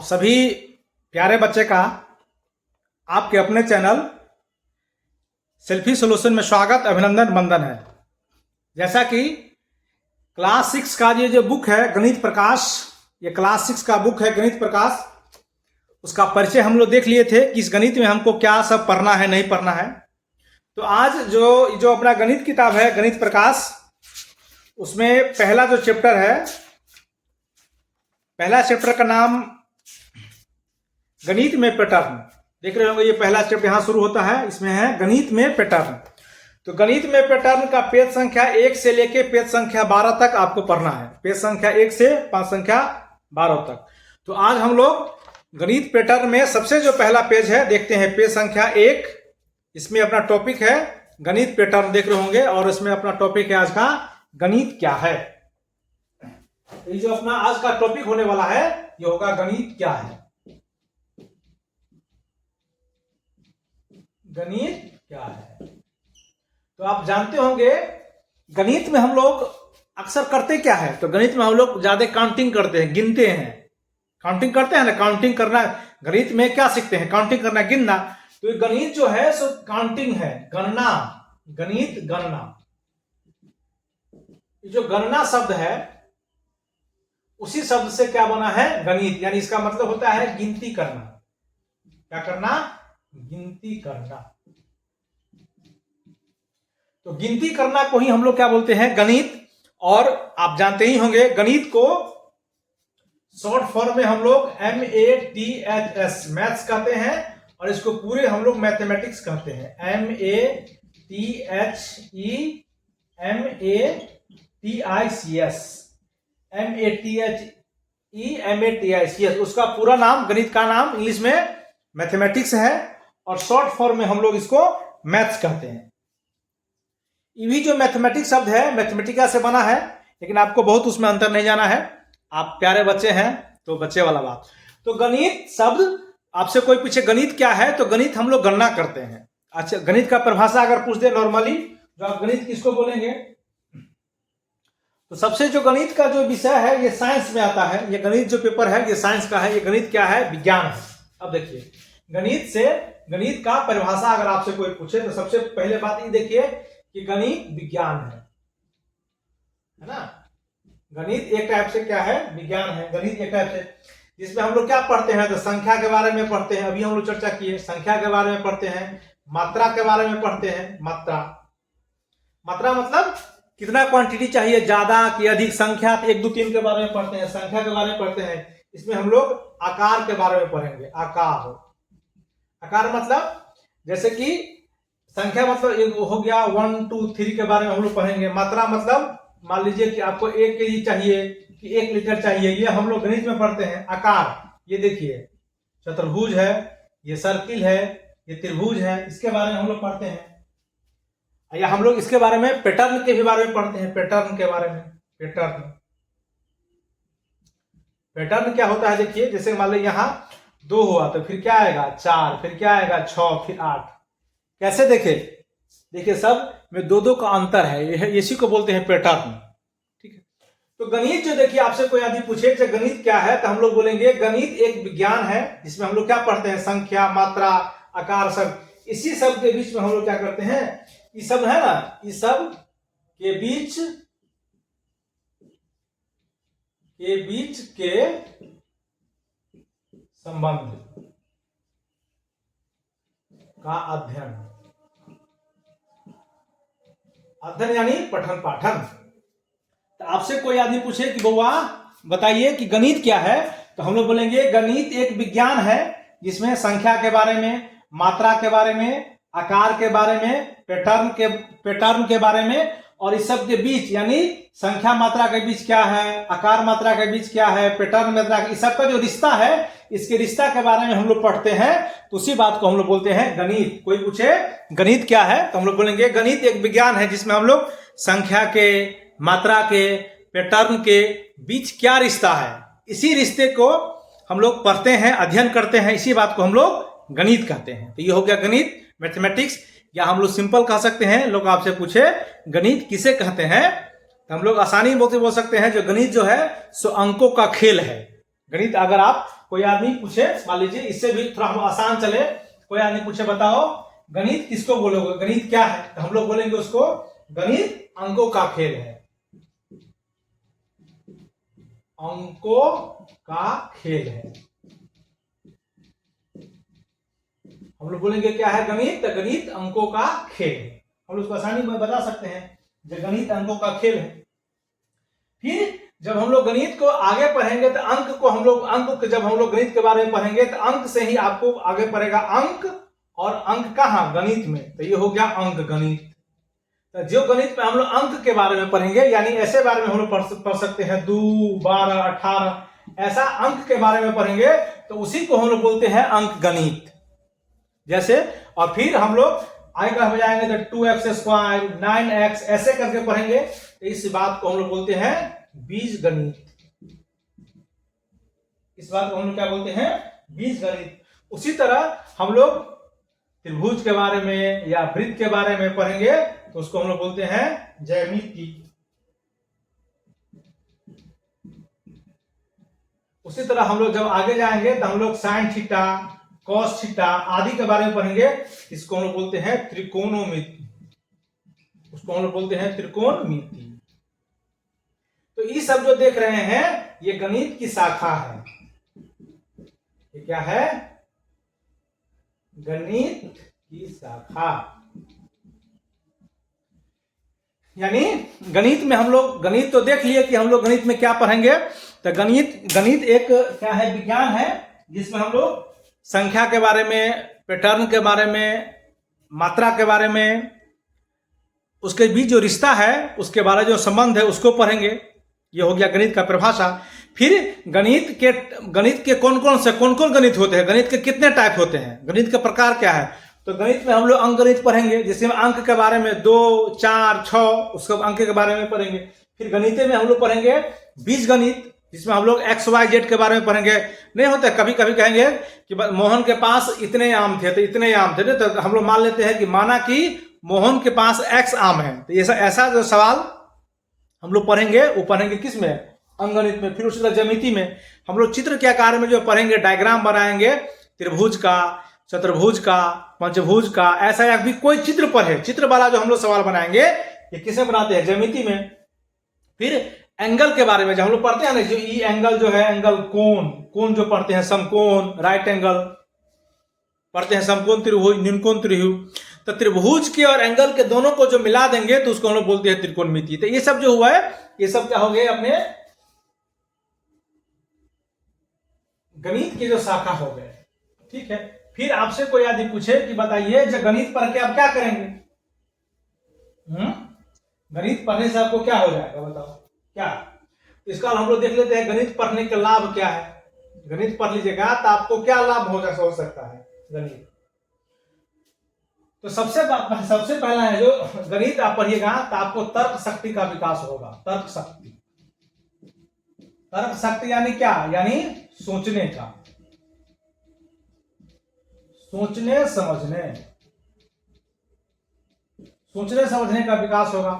सभी प्यारे बच्चे का आपके अपने चैनल सेल्फी सॉल्यूशन में स्वागत, अभिनंदन, वंदन है। जैसा कि क्लास 6 का ये जो बुक है गणित प्रकाश, ये क्लास 6 का बुक है गणित प्रकाश, उसका परिचय हम लोग देख लिए थे कि इस गणित में हमको क्या सब पढ़ना है, नहीं पढ़ना है। तो आज जो अपना गणित किताब है गणित प्रकाश, उसमें पहला जो चैप्टर है, पहला चैप्टर का नाम गणित में पैटर्न। देख रहे होंगे ये पहला चैप्टर यहाँ शुरू होता है, इसमें है गणित में पैटर्न। तो गणित में पैटर्न का पेज संख्या 1 से लेके पेज संख्या 12 तक आपको पढ़ना है। पेज संख्या 1 से पेज संख्या 12 तक। तो आज हम लोग गणित पैटर्न में सबसे जो पहला पेज है देखते हैं, पेज संख्या 1। इसमें अपना टॉपिक है गणित पैटर्न, देख रहे होंगे, और इसमें अपना टॉपिक है आज का गणित क्या है। ये जो अपना आज का टॉपिक होने वाला है ये होगा गणित क्या है। गणित क्या है तो आप जानते होंगे गणित में हम लोग अक्सर करते क्या है, तो गणित में हम लोग ज्यादा काउंटिंग करते हैं, गिनते हैं। काउंटिंग करते हैं ना, काउंटिंग करना। गणित में क्या सीखते हैं? काउंटिंग करना, गिनना। तो ये गणित जो है सो काउंटिंग है, गणना, गणित गणना। ये जो गणना शब्द है उसी शब्द से क्या बना है? गणित। यानी इसका मतलब होता है गिनती करना। क्या करना? गिनती करना। तो गिनती करना को ही हम लोग क्या बोलते हैं? गणित। और आप जानते ही होंगे गणित को शॉर्ट फॉर्म में हम लोग MATHS मैथ्स कहते हैं, और इसको पूरे हम लोग मैथमेटिक्स कहते हैं। MATHEMATICS उसका पूरा नाम, गणित का नाम इंग्लिश में मैथमेटिक्स है, और शॉर्ट फॉर्म में हम लोग इसको मैथ्स कहते हैं। ये भी जो मैथमेटिक्स शब्द है मैथमेटिका से बना है, लेकिन आपको बहुत उसमें अंतर नहीं जाना है। आप प्यारे बच्चे हैं तो बच्चे वाला बात। तो गणित शब्द, आपसे कोई पूछे गणित क्या है, तो गणित हम लोग गणना करते हैं। अच्छा, गणित का परिभाषा अगर पूछ दे नॉर्मली, जो आप गणित किसको बोलेंगे, तो सबसे जो गणित का जो विषय है ये साइंस में आता है। ये गणित जो पेपर है ये साइंस का है। ये गणित क्या है? विज्ञान है। अब देखिए गणित का परिभाषा अगर आपसे कोई पूछे तो सबसे पहले बात ये देखिए कि गणित विज्ञान है ना। गणित एक टाइप से क्या है? विज्ञान है। गणित एक टाइप से जिसमें हम लोग क्या पढ़ते हैं, तो संख्या के बारे में पढ़ते हैं। अभी हम लोग चर्चा किए, संख्या के बारे में पढ़ते हैं, मात्रा के बारे में पढ़ते हैं। मात्रा मतलब कितना क्वांटिटी चाहिए, ज्यादा कि अधिक। संख्या 1 2 3 के बारे में पढ़ते हैं, संख्या के बारे में पढ़ते हैं। इसमें हम लोग आकार के बारे में पढ़ेंगे। आकार मतलब जैसे कि संख्या मतलब एक हो गया 1 2 3 के बारे में हम लोग पढ़ेंगे। मात्रा मतलब मान लीजिए कि आपको 1 केजी चाहिए कि 1 लीटर चाहिए, ये हम लोग गणित में पढ़ते हैं। आकार, ये देखिए चतुर्भुज है, ये सर्किल है, ये त्रिभुज है, इसके बारे में हम लोग पढ़ते हैं। या हम लोग इसके बारे में पैटर्न के भी बारे में पढ़ते हैं। पैटर्न के बारे में, पैटर्न क्या होता है देखिए, जैसे मान लो यहाँ 2 हुआ तो फिर क्या आएगा? 4, फिर क्या आएगा? 6, फिर 8। कैसे देखिए सब में 2 का अंतर है, इसी को बोलते हैं पैटर्न। ठीक है। तो गणित जो देखिए आपसे कोई आदमी पूछे कि गणित क्या है, तो हम लोग बोलेंगे गणित एक विज्ञान है जिसमें हम लोग क्या पढ़ते हैं? संख्या, मात्रा, आकार, सब। इसी सब के बीच में हम लोग क्या करते हैं? ये सब है ना, इस सब के बीच के संबंध का अध्ययन यानी पठन पाठन। तो आपसे कोई आदमी पूछे कि बउआ बताइए कि गणित क्या है, तो हम लोग बोलेंगे गणित एक विज्ञान है जिसमें संख्या के बारे में, मात्रा के बारे में, आकार के बारे में, पैटर्न के बारे में, और इस सब के बीच यानी संख्या मात्रा के बीच क्या है, आकार मात्रा के बीच क्या है, पैटर्न मात्रा, इस सब का जो रिश्ता है, इसके रिश्ता के बारे में हम लोग पढ़ते हैं। तो उसी बात को हम लोग बोलते हैं गणित। कोई पूछे गणित क्या है, तो हम लोग बोलेंगे गणित एक विज्ञान है जिसमें हम लोग संख्या के, मात्रा के, पैटर्न के बीच क्या रिश्ता है, इसी रिश्ते को हम लोग पढ़ते हैं, अध्ययन करते हैं। इसी बात को हम लोग गणित कहते हैं। तो ये हो गया गणित, मैथमेटिक्स, या हम लोग सिंपल कह सकते हैं। लोग आपसे पूछे गणित किसे कहते हैं, हम लोग आसानी बोल सकते हैं जो गणित जो है सो अंकों का खेल है। गणित अगर आप कोई आदमी पूछे, मान लीजिए इससे भी थोड़ा हम आसान चले, कोई आदमी पूछे बताओ गणित किसको बोलोगे, गणित क्या है, तो हम लोग बोलेंगे उसको गणित अंकों का खेल है, अंकों का खेल है। हम लोग बोलेंगे क्या है गणित, तो गणित अंकों का खेल है। हम लोग उसको आसानी में बता सकते हैं जो गणित अंकों का खेल है। फिर जब हम लोग गणित को आगे पढ़ेंगे तो अंक को हम लोग जब हम लोग गणित के बारे में पढ़ेंगे तो अंक से ही आपको आगे पड़ेगा अंक, और अंक कहाँ, गणित में, तो ये हो गया अंक गणित। तो जो गणित में हम लोग अंक के बारे में पढ़ेंगे, यानी ऐसे बारे में हम लोग पढ़ सकते हैं 2, 12, 18, ऐसा अंक के बारे में पढ़ेंगे तो उसी को हम लोग बोलते हैं अंक गणित। जैसे और फिर हम लोग आगे हो जाएंगे तो 2x², 9x ऐसे करके पढ़ेंगे, तो इस बात को हम लोग बोलते हैं बीज गणित। इस बात को हम लोग क्या बोलते हैं, बीज गणित। उसी तरह हम लोग त्रिभुज के बारे में या वृत्त के बारे में पढ़ेंगे तो उसको हम लोग बोलते हैं ज्यामिति। उसी तरह हम लोग जब आगे जाएंगे तो हम लोग साइन थीटा, कॉस थीटा आदि के बारे में पढ़ेंगे, इसको हम लोग बोलते हैं त्रिकोणमिति, उसको हम लोग बोलते हैं त्रिकोणमिति। तो ये सब जो देख रहे हैं ये गणित की शाखा है। ये क्या है, गणित की शाखा। यानी गणित में हम लोग, गणित तो देख लिए कि हम लोग गणित में क्या पढ़ेंगे, तो गणित एक क्या है, विज्ञान है जिसमें हम लोग संख्या के बारे में, पैटर्न के बारे में, मात्रा के बारे में, उसके बीच जो रिश्ता है उसके बारे में जो संबंध है उसको पढ़ेंगे। ये हो गया गणित का परिभाषा। फिर गणित के कौन कौन गणित होते हैं, गणित के कितने टाइप होते हैं, गणित के प्रकार क्या है, तो गणित में हम लोग अंक गणित पढ़ेंगे जिसमें अंक के बारे में 2, 4, 6 उसके अंक के बारे में पढ़ेंगे। फिर गणित में हम लोग पढ़ेंगे बीज गणित जिसमें हम लोग XYZ के बारे में पढ़ेंगे। नहीं होता, कभी कभी कहेंगे कि मोहन के पास इतने आम थे तो इतने आम थे, तो हम लोग मान लेते हैं कि माना कि मोहन के पास X आम है, तो ऐसा जो सवाल हम लोग पढ़ेंगे वो पढ़ेंगे किस में, अंकगणित में। फिर उसी तरह ज्यामिति में हम लोग चित्र के आकार में जो पढ़ेंगे, डायग्राम बनाएंगे त्रिभुज का, चतुर्भुज का, पंचभुज का, ऐसा या भी कोई चित्र पढ़े, चित्र वाला जो हम लोग सवाल बनाएंगे ये किसे बनाते हैं, ज्यामिति में। फिर एंगल के बारे में जब हम लोग पढ़ते हैं ना, जो ई एंगल जो है, एंगल कोण जो पढ़ते हैं, समकोण, राइट एंगल पढ़ते हैं, समकोण त्रिभुज, न्यूनकोण त्रिभुज, तो त्रिभुज के और एंगल के दोनों को जो मिला देंगे तो उसको हम लोग बोलते हैं त्रिकोणमिति। तो ये सब जो हुआ है ये सब क्या हो गए, अपने गणित की जो शाखा हो गए। ठीक है, फिर आपसे कोई आदमी पूछे कि बताइए जब गणित पढ़ के आप क्या करेंगे, गणित पढ़ने से आपको क्या हो जाएगा, बताओ क्या। इसका हम लोग देख लेते हैं गणित पढ़ने के लाभ क्या है। गणित पढ़ लीजिएगा तो आपको क्या लाभ हो सकता है गणित। तो सबसे पहला है जो गणित आप पढ़िएगा तो आपको तर्क शक्ति का विकास होगा। तर्क शक्ति यानी क्या, यानी सोचने का, सोचने समझने का विकास होगा।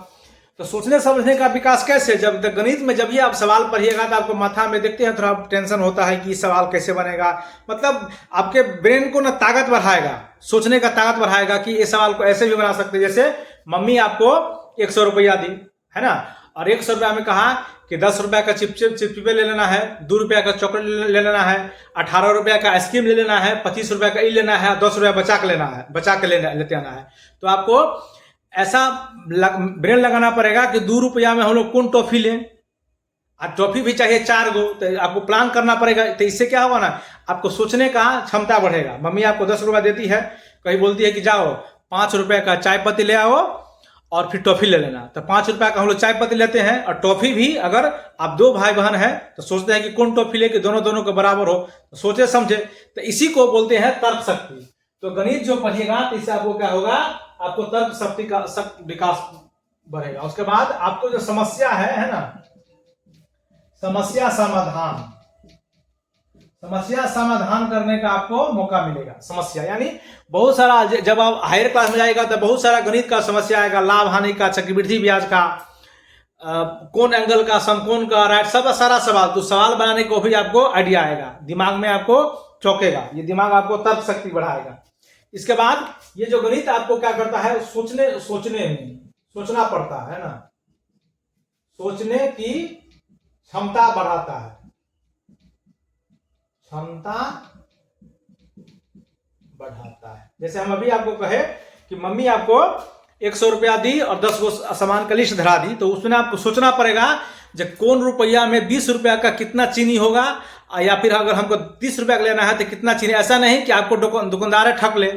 तो सोचने समझने का विकास कैसे, जब गणित में जब भी आप सवाल पढ़िएगा तो आपको माथा में देखते हैं थोड़ा टेंशन होता है कि सवाल कैसे बनेगा, मतलब आपके ब्रेन को ना ताकत बढ़ाएगा, सोचने का ताकत बढ़ाएगा कि ये सवाल को ऐसे भी बना सकते हैं। जैसे मम्मी आपको 100 रुपया दी है ना, और 100 रुपया में कहा कि 10 रुपया का चिपचिपे ले लेना है, 2 रुपया का चॉकलेट ले लेना है, 18 रुपया का आइसक्रीम ले लेना है, 25 रुपया का ई लेना है, 10 रुपया बचा के लेते आना है। तो आपको ऐसा ब्रेन लगाना पड़ेगा कि 2 रुपया में हम लोग कौन टॉफी लें, और टॉफी भी चाहिए 4 गो, तो आपको प्लान करना पड़ेगा। तो इससे क्या होगा ना, आपको सोचने का क्षमता बढ़ेगा। मम्मी आपको 10 रुपया देती है, कहीं बोलती है कि जाओ 5 रुपया का चाय पत्ती ले आओ और फिर टॉफी ले लेना, तो 5 रुपया का हम लोग चाय पत्ती लेते हैं। और टॉफी भी अगर आप 2 भाई बहन हैं तो सोचते हैं कि कौन टॉफी लेके दोनों के बराबर हो, तो सोचे समझे, तो इसी को बोलते हैं तर्क शक्ति। तो गणित जो पढ़िएगा तो इससे आपको क्या होगा, आपको तर्क शक्ति का विकास बढ़ेगा। उसके बाद आपको जो समस्या है ना, समस्या समाधान करने का आपको मौका मिलेगा। समस्या यानी बहुत सारा, जब आप हायर क्लास में जाएगा तो बहुत सारा गणित का समस्या आएगा, लाभ हानि का, चक्रवृद्धि ब्याज का, कौन एंगल का, समकोण का, राइट, सब सारा सवाल, तो सवाल बनाने को भी आपको आइडिया आएगा, दिमाग में आपको चौंकेगा, ये दिमाग आपको तर्क शक्ति बढ़ाएगा। इसके बाद ये जो गणित आपको क्या करता है, सोचने में सोचना पड़ता है ना, सोचने की क्षमता बढ़ाता है, क्षमता बढ़ाता है। जैसे हम अभी आपको कहे कि मम्मी आपको 100 रुपया दी और 10 गो सामान का लिस्ट धरा दी, तो उसमें आपको सोचना पड़ेगा जब कौन रुपया में 20 रुपया का कितना चीनी होगा, या फिर अगर हमको 30 रुपया का लेना है तो कितना चीनी। ऐसा नहीं कि आपको दुकानदार ठग ले,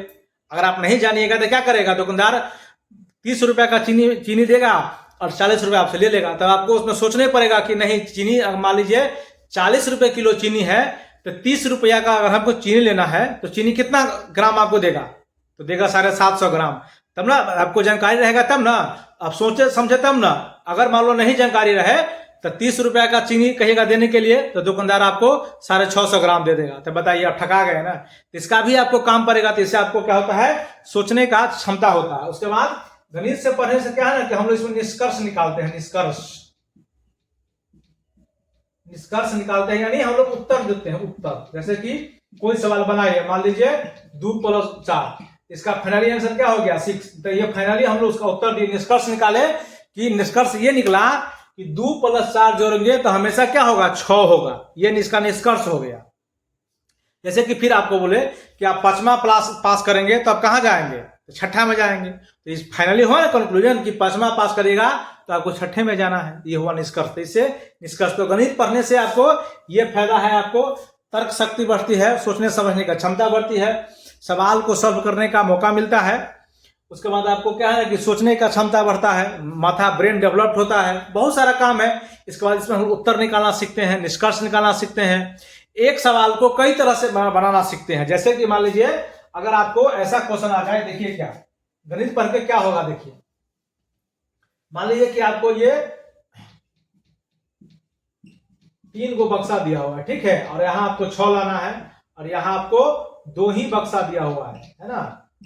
अगर आप नहीं जानिएगा तो क्या करेगा, दुकानदार 30 रुपया का चीनी देगा और 40 रुपया आपसे ले लेगा, तब आपको उसमें सोचने पड़ेगा कि नहीं, चीनी मान लीजिए 40 रुपये किलो चीनी है, तो 30 रुपया का अगर हमको चीनी लेना है तो चीनी कितना ग्राम आपको देगा, तो देगा 750 ग्राम, तब ना आपको जानकारी रहेगा, तब ना आप सोचे समझे तब ना। अगर मान लो नहीं जानकारी रहे तो 30 रुपया का चीनी कहेगा देने के लिए, तो दुकानदार आपको 650 ग्राम दे देगा, तो बताइए आप ठगा गए ना। तो इसका भी आपको काम पड़ेगा, तो इससे आपको क्या होता है, सोचने का क्षमता होता है। उसके बाद गणित से पढ़ने से क्या है ना कि हम लोग इसमें निष्कर्ष निकालते हैं, निष्कर्ष निकालते हैं, यानी हम लोग उत्तर देते हैं, उत्तर। जैसे कि कोई सवाल बनाइए, मान लीजिए 2 + 4, इसका फाइनली आंसर क्या हो गया 6, तो ये फाइनली हम लोग उसका उत्तर दिए, निष्कर्ष निकाले कि निष्कर्ष ये निकला कि 2 + 4 जोड़ेंगे तो हमेशा क्या होगा, 6 होगा, ये इसका निष्कर्ष हो गया। जैसे कि फिर आपको बोले कि आप 5वां पास करेंगे तो आप कहाँ जाएंगे, तो 6ठा में जाएंगे, तो इस फाइनली हुआ ना कंक्लूजन कि 5वां पास करेगा तो आपको 6ठे में जाना है, ये हुआ निष्कर्ष। तो इससे निष्कर्ष, तो गणित पढ़ने से आपको ये फायदा है, आपको तर्क शक्ति बढ़ती है, सोचने समझने का क्षमता बढ़ती है, सवाल को सॉल्व करने का मौका मिलता है। उसके बाद आपको क्या है कि सोचने का क्षमता बढ़ता है, माथा ब्रेन डेवलप्ड होता है, बहुत सारा काम है। इसके बाद इसमें हम उत्तर निकालना सीखते हैं, निष्कर्ष निकालना सीखते हैं, एक सवाल को कई तरह से बनाना सीखते हैं। जैसे कि मान लीजिए अगर आपको ऐसा क्वेश्चन आ जाए, देखिए क्या गणित पढ़ के क्या होगा, देखिए मान लीजिए कि आपको ये 3 गो बक्सा दिया हुआ है, ठीक है, और यहाँ आपको 6 लाना है, और यहाँ आपको 2 ही बक्सा दिया हुआ है ना,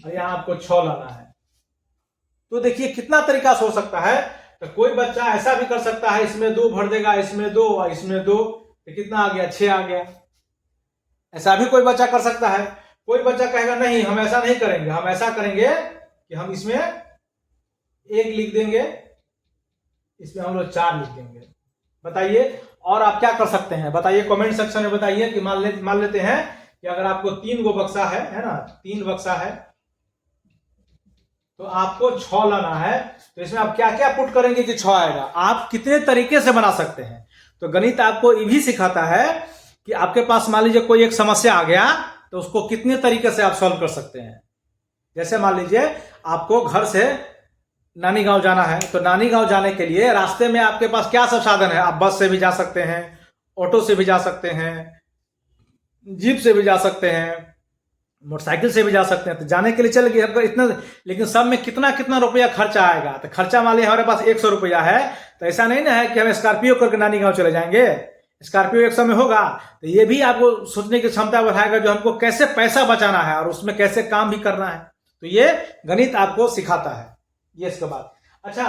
और यहाँ आपको 6 लाना है। तो देखिए कितना तरीका से हो सकता है। तो कोई बच्चा ऐसा भी कर सकता है, इसमें 2 भर देगा, इसमें 2 और इसमें 2, तो कितना आ गया, 6 आ गया। ऐसा भी कोई बच्चा कर सकता है। कोई बच्चा कहेगा नहीं हम ऐसा नहीं करेंगे, हम ऐसा करेंगे कि हम इसमें 1 लिख देंगे, इसमें हम लोग 4 लिख देंगे। बताइए और आप क्या कर सकते हैं, बताइए कमेंट सेक्शन में बताइए कि मान लेते हैं कि अगर आपको 3 गो बक्सा है ना, 3 बक्सा है, तो आपको 6 लाना है, तो इसमें आप क्या क्या पुट करेंगे कि 6 आएगा। आप कितने तरीके से बना सकते हैं। तो गणित आपको ये भी सिखाता है कि आपके पास मान लीजिए कोई एक समस्या आ गया, तो उसको कितने तरीके से आप सॉल्व कर सकते हैं। जैसे मान लीजिए आपको घर से नानी गांव जाना है, तो नानी गांव जाने के लिए रास्ते में आपके पास क्या सब साधन है, आप बस से भी जा सकते हैं, ऑटो से भी जा सकते हैं, जीप से भी जा सकते हैं, मोटरसाइकिल से भी जा सकते हैं। तो जाने के लिए चल गए आपको इतना, लेकिन सब में कितना कितना रुपया खर्चा आएगा। तो खर्चा मान लीजिए हमारे पास 100 रुपया है, तो ऐसा नहीं ना है कि हम स्कॉर्पियो करके नानी गांव चले जाएंगे, स्कॉर्पियो 100 में होगा। तो ये भी आपको सोचने की क्षमता बढ़ाएगा, जो हमको कैसे पैसा बचाना है और उसमें कैसे काम भी करना है। तो ये गणित आपको सिखाता है। ये इसके बाद अच्छा,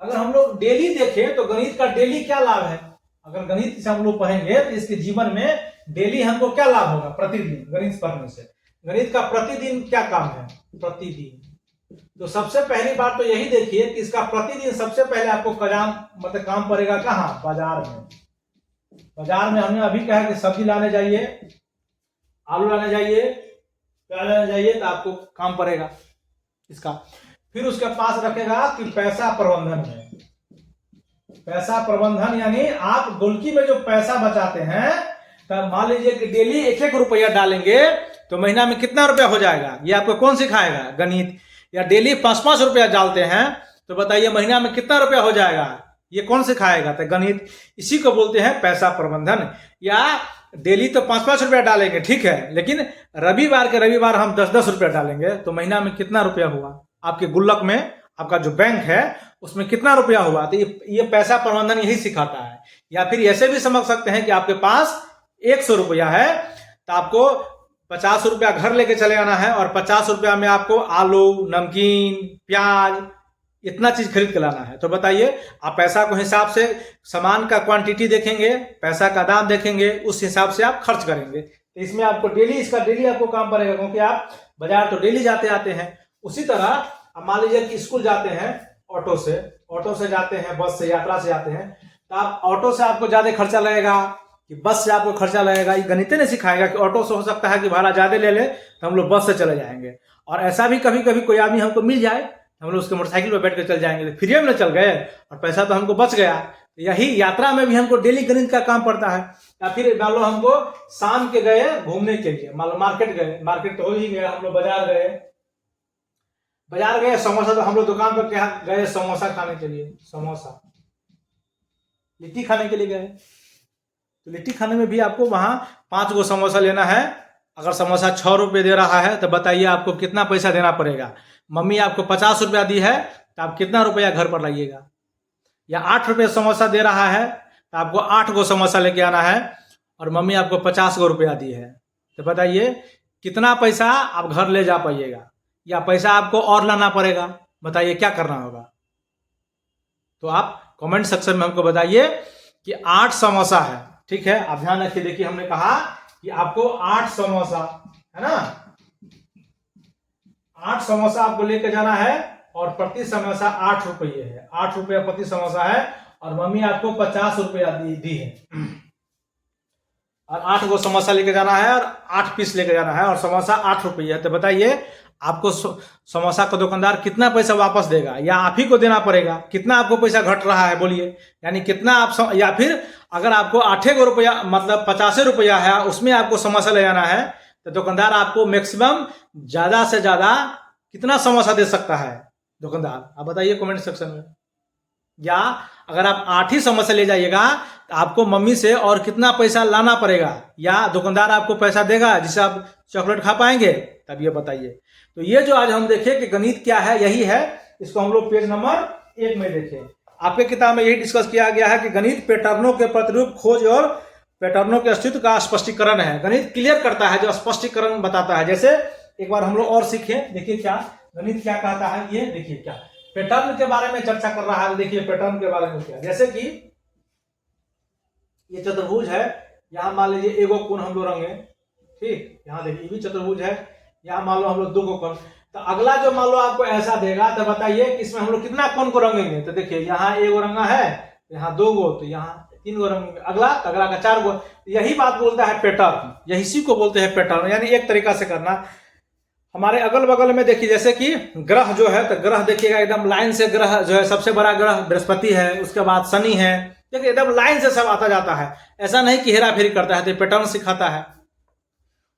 अगर हम लोग डेली देखें तो गणित का डेली क्या लाभ है। अगर गणित से हम लोग पढ़ेंगे तो इसके जीवन में डेली हमको क्या लाभ होगा, प्रतिदिन गणित पढ़ने से। गणित का प्रतिदिन क्या काम है, प्रतिदिन। तो सबसे पहली बात तो यही देखिए कि इसका प्रतिदिन सबसे पहले आपको काम पड़ेगा कहाँ, बाजार में। बाजार में हमने अभी कहा कि सब्जी लाने जाइए, आलू लाने जाइए, प्याज लाने जाइए, तो आपको काम पड़ेगा इसका। फिर उसके पास रखेगा कि पैसा प्रबंधन है। पैसा प्रबंधन यानी आप गोलकी में जो पैसा बचाते हैं, तब मान लीजिए कि डेली 1-1 रुपया डालेंगे तो महीना में कितना रुपया हो जाएगा, ये आपको कौन सिखाएगा, गणित। या डेली 5-5 रुपया डालते हैं तो बताइए महीना में कितना रुपया हो जाएगा, ये कौन सिखाएगा, तो गणित। इसी को बोलते हैं पैसा प्रबंधन। या डेली तो 5-5 रुपया डालेंगे, ठीक है, लेकिन रविवार के रविवार हम 10-10 रुपया डालेंगे तो महीना में कितना रुपया हुआ, आपके गुल्लक में, आपका जो बैंक है उसमें कितना रुपया हुआ। तो ये पैसा प्रबंधन यही सिखाता है। या फिर ऐसे भी समझ सकते हैं कि आपके पास 100 रुपया है, तो आपको 50 रुपया घर लेके चले आना है, और 50 रुपया में आपको आलू, नमकीन, प्याज इतना चीज खरीद के लाना है। तो बताइए, आप पैसा को हिसाब से सामान का क्वांटिटी देखेंगे, पैसा का दाम देखेंगे, उस हिसाब से आप खर्च करेंगे। तो इसमें आपको डेली आपको काम पड़ेगा, क्योंकि आप बाजार तो डेली जाते आते हैं। उसी तरह आप मान लीजिए कि स्कूल जाते हैं ऑटो से जाते हैं, बस से, यात्रा से जाते हैं, तो आप ऑटो से आपको ज्यादा खर्चा लगेगा कि बस से आपको खर्चा लगेगा। ये गणित नहीं सिखाएगा कि ऑटो से हो सकता है कि भाड़ा ज्यादा ले ले तो हम लोग बस से चले जाएंगे, और ऐसा भी कभी कभी कोई आदमी हमको मिल जाए, हम लोग उसके मोटरसाइकिल पर बैठ कर चल जाएंगे, तो फ्री में चल गए और पैसा तो हमको बच गया। यही यात्रा में भी हमको डेली गणित का काम पड़ता है। या फिर मान लो हमको शाम के गए घूमने के लिए, मान लो मार्केट गए, मार्केट तो हो ही गया, हम लोग बाजार गए, समोसा, तो हम लोग दुकान पर क्या गए, समोसा खाने के लिए, समोसा, लिट्टी खाने के लिए गए, तो लिट्टी खाने में भी आपको वहां 5 गो समोसा लेना है। अगर समोसा 6 रुपये दे रहा है तो बताइए आपको कितना पैसा देना पड़ेगा। मम्मी आपको 50 रुपया दी है तो आप कितना रुपया घर पर लाइएगा। या 8 रुपये समोसा दे रहा है तो आपको 8 गो समोसा लेके आना है, और मम्मी आपको 50 गो रुपया दी है, तो बताइए कितना पैसा आप घर ले जा पाइएगा, या पैसा आपको और लाना पड़ेगा। बताइए क्या करना होगा। तो आप कमेंट सेक्शन में हमको बताइए कि 8 समोसा है, ठीक है। आप ध्यान रखिए, देखिए हमने कहा कि आपको 8 समोसा है ना, 8 समोसा आपको लेके जाना है, और प्रति समोसा 8 रुपये है, 8 रुपया प्रति समोसा है, और मम्मी आपको 50 रुपया दी है, और 8 गो समोसा लेके जाना है, और 8 पीस लेके जाना है, और समोसा 8 रुपये है। तो बताइए आपको समोसा का दुकानदार कितना पैसा वापस देगा, या आप ही को देना पड़ेगा? कितना आपको पैसा घट रहा है बोलिए, यानी कितना आप या फिर अगर आपको 8 गो रुपया मतलब 50 रुपया है, उसमें आपको समोसा ले जाना है, तो दुकानदार आपको मैक्सिमम ज्यादा से ज्यादा कितना समोसा दे सकता है दुकानदार, आप बताइए कमेंट सेक्शन में। या अगर आप 8 ही समोसा ले जाइएगा तो आपको मम्मी से और कितना पैसा लाना पड़ेगा, या दुकानदार आपको पैसा देगा जिससे आप चॉकलेट खा पाएंगे, तब ये बताइए। तो ये जो आज हम देखें कि गणित क्या है, यही है। इसको हम लोग पेज नंबर 1 में देखें। आपके किताब में यही डिस्कस किया गया है कि गणित पैटर्नों के प्रतिरूप खोज और पैटर्नों के अस्तित्व का स्पष्टीकरण है। गणित क्लियर करता है, जो स्पष्टीकरण बताता है। जैसे एक बार हम लोग और सीखें, देखिए क्या गणित क्या कहता है, ये देखिए क्या पैटर्न के बारे में चर्चा कर रहा है। देखिए पैटर्न के बारे में क्या, जैसे कि ये चतुर्भुज है, यहां मान लीजिए एगो कोण हम लोग रंगे, ठीक, यहाँ देखिए ये भी चतुर्भुज है, यहाँ मान लो हम लोग 2 गो कोण। तो अगला जो मान लो आपको ऐसा देगा, तो बताइए कि इसमें हम लोग कितना कोण को रंगेंगे। तो देखिए यहाँ 1 गो रंगा है, यहाँ 2 गो, तो यहाँ 3 गो रंगेंगे। अगला का 4 गो। यही बात बोलता है पैटर्न, यही को बोलते हैं पैटर्न, यानी एक तरीका से करना। हमारे अगल बगल में देखिए, जैसे कि ग्रह जो है, तो ग्रह देखिएगा एकदम लाइन से, ग्रह जो है सबसे बड़ा ग्रह बृहस्पति है, उसके बाद शनि है, देखिए एकदम लाइन से सब आता जाता है। ऐसा नहीं कि हेरा फेरी करता है, तो पैटर्न सिखाता है,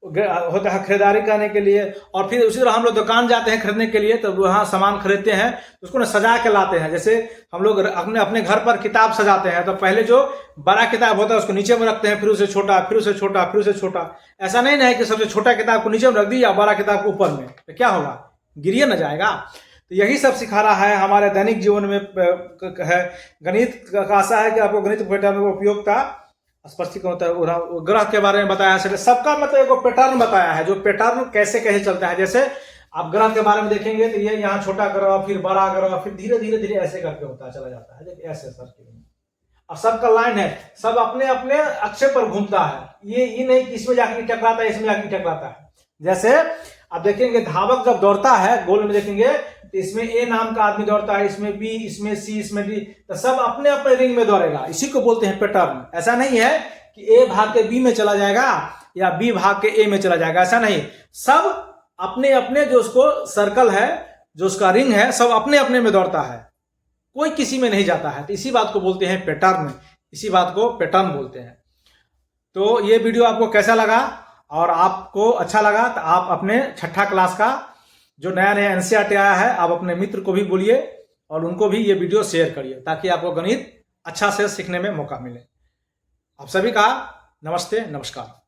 होता है खरीदारी करने के लिए। और फिर उसी तरह हम लोग दुकान जाते हैं खरीदने के लिए, तो वहाँ सामान खरीदते हैं तो उसको ना सजा के लाते हैं। जैसे हम लोग अपने घर पर किताब सजाते हैं, तो पहले जो बड़ा किताब होता है उसको नीचे में रखते हैं, फिर उसे छोटा, फिर उसे छोटा, फिर उसे छोटा। ऐसा नहीं है कि सबसे छोटा किताब को नीचे में रख दी या बड़ा किताब को ऊपर में, तो क्या होगा, गिरिए न जाएगा। तो यही सब सिखा रहा है हमारे दैनिक जीवन में है। गणित का आशा है कि आपको गणित पैटर्न का उपयोगिता स्पष्टीकरण होता है। ग्रह के बारे में बताया है, सबका मतलब एक पेटर्न बताया है, जो पेटर्न कैसे कैसे चलता है। जैसे आप ग्रह के बारे में देखेंगे तो ये यहाँ छोटा ग्रह, फिर बड़ा ग्रह, फिर धीरे धीरे धीरे ऐसे करके होता चला जाता है, ऐसे सर्किल में। और सबका लाइन है, सब अपने अपने अक्षर पर घूमता है। ये नहीं कि इसमें जाके टकराता है, इसमें जाके टकराता है। जैसे आप देखेंगे धावक जब दौड़ता है गोल में देखेंगे, तो इसमें ए नाम का आदमी दौड़ता है, इसमें बी, इसमें सी, इसमें डी, तो सब अपने अपने रिंग में दौड़ेगा। इसी को बोलते हैं पैटर्न। ऐसा नहीं है कि ए भाग के बी में चला जाएगा या बी भाग के ए में चला जाएगा, ऐसा नहीं। सब अपने अपने जो उसको सर्कल है, जो उसका रिंग है, सब अपने अपने में दौड़ता है, कोई किसी में नहीं जाता है। तो इसी बात को बोलते हैं पैटर्न, इसी बात को पैटर्न बोलते हैं। तो ये वीडियो आपको कैसा लगा, और आपको अच्छा लगा तो आप अपने 6ठा क्लास का जो नया नया एनसीईआरटी आया है, आप अपने मित्र को भी बोलिए और उनको भी ये वीडियो शेयर करिए, ताकि आपको गणित अच्छा से सीखने में मौका मिले। आप सभी का नमस्ते, नमस्कार।